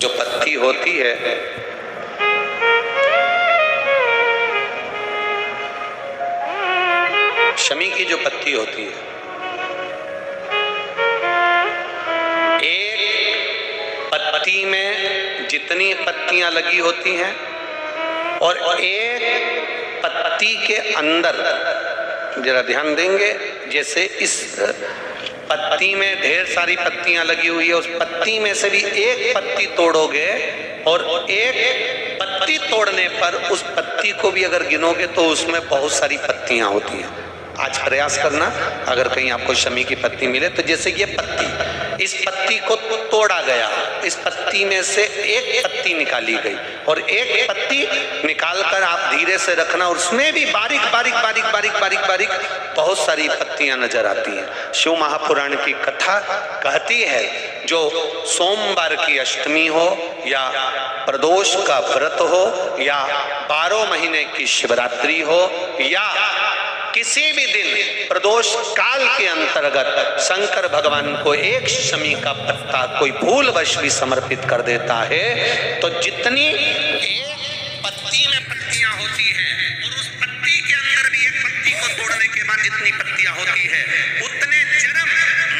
जो पत्ती होती है शमी की जो पत्ती होती है, एक पत्ती में जितनी पत्तियां लगी होती हैं और एक पत्ती के अंदर, जरा ध्यान देंगे, जैसे इस पत्ती में ढेर सारी पत्तियां लगी हुई है, उस पत्ती में से भी एक पत्ती तोड़ोगे और एक पत्ती तोड़ने पर उस पत्ती को भी अगर गिनोगे तो उसमें बहुत सारी पत्तियां होती हैं। आज प्रयास करना, अगर कहीं आपको शमी की पत्ती मिले तो जैसे ये पत्ती, इस पत्ती को तोड़ा गया, इस पत्ती में से एक पत्ती निकाली गई और एक पत्ती निकालकर आप धीरे से रखना और उसमें भी बारीक बारीक बारीक बारीक बारीक बारीक बहुत सारी पत्तियां नजर आती हैं। शिव महापुराण की कथा कहती है, जो सोमवार की अष्टमी हो या प्रदोष का व्रत हो या 12 महीने की शिवरात्रि हो या किसी भी दिन प्रदोष काल के अंतर्गत शंकर भगवान को एक शमी का पत्ता कोई भूलवश भी समर्पित कर देता है तो जितनी एक पत्ती में पत्तियां होती हैं और उस पत्ती के अंदर भी एक पत्ती को तोड़ने के बाद जितनी पत्तियां होती है उतने जन्म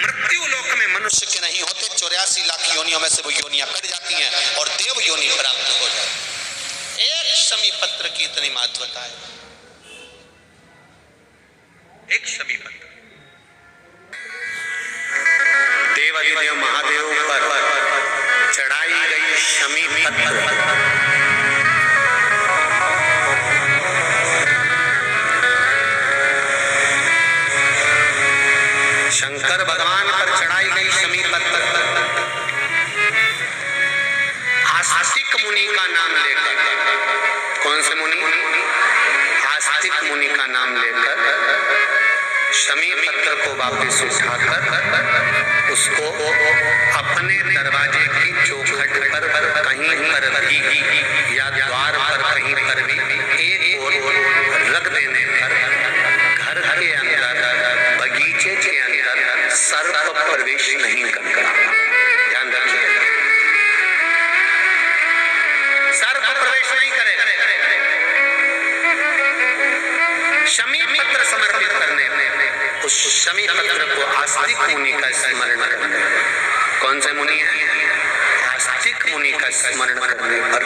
मृत्यु लोक में मनुष्य के नहीं होते। 84 लाख योनियों में से वो योनियां कट जाती हैं और देव योनि प्राप्त हो जाती है। एक शमी पत्र की इतनी महत्वता है, एक शमी पत्र। देवाधिदेव महादेव पर चढ़ाई गई शमी पत्र शंकर भगवान पर चढ़ाई गई शमी पत्र आस्तिक मुनि का नाम लेकर, कौन से मुनि? आस्तिक मुनि का नाम लेकर शमी पत्र को वापस उठाकर उसको अपने दरवाजे की चौखट पर कहीं पर भी या द्वार पर कहीं पर भी एक ओर रख देने पर घर के अंदर, बगीचे के अंदर सर्प प्रवेश नहीं करता। ध्यान रखिए, सर्प प्रवेश नहीं करेगा। शमी पत्र समर्पित करने में उस शमी पत्र को आस्तिक मुनि का स्मरण करने, कौन से मुनि है? आस्तिक मुनि का स्मरण करने पर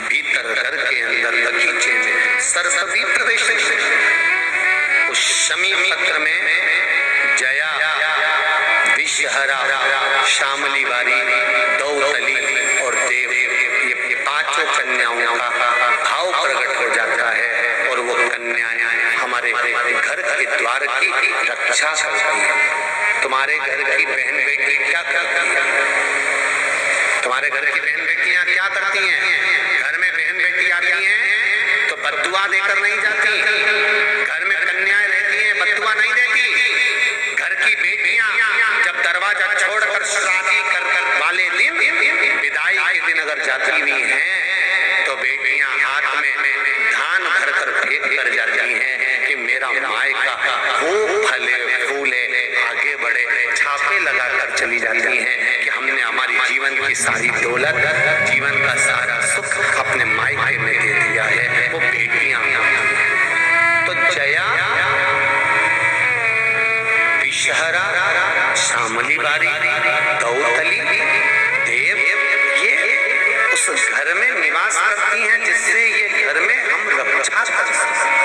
भीतर घर के अंदर बगीचे में सर्प भी प्रवेश नहीं। उस शमी पत्र में जया, विषहरा, शामली बारी, दौतली और देव, ये पांचों कन्याओं का भाव प्रकट हो जाता है और वो कन्याएं हमारे घर के द्वार की रक्षा करती है। तुम्हारे घर की बहन बेटी क्या करती है? तुम्हारे घर की बहन बेटियां क्या करती हैं? घर में बहन बेटी आती हैं तो बद्दुआ देकर नहीं जाती। घर में कन्याएं रहती हैं, बद्दुआ नहीं देती। घर की बेटियां जब दरवाजा छोड़कर शादी कर वाले दिन, विदाई के दिन अगर जाती हुई हैं तो बेटियां हाथ में धान भर कर फेंक कर जाती हैं कि मेरा मायका खूब फले फूले आगे बढ़े। छापे लगाकर चली जाती हैं कि हमने हमारी जीवन की सारी दौलत, जीवन का सारा सुख अपने मायके में दे दिया है। वो बेटियां तो जया, विषहरा, शामली बारी, दौतली, देव, ये उस घर में निवास करती हैं जिससे ये घर में हम रक्षा कर सकते हैं।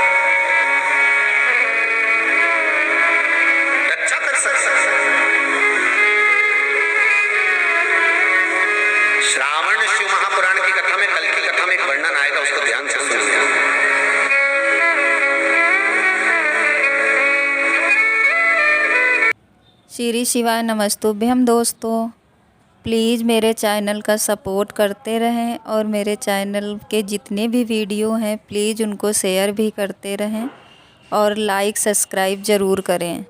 श्रावण शिव महापुराण की कथा में, कल की कथा में एक वर्णन आएगा, उसको ध्यान से सुनिए। श्री शिवाय नमस्तुभ्यम। दोस्तों, प्लीज़ मेरे चैनल का सपोर्ट करते रहें और मेरे चैनल के जितने भी वीडियो हैं प्लीज़ उनको शेयर भी करते रहें और लाइक सब्सक्राइब ज़रूर करें।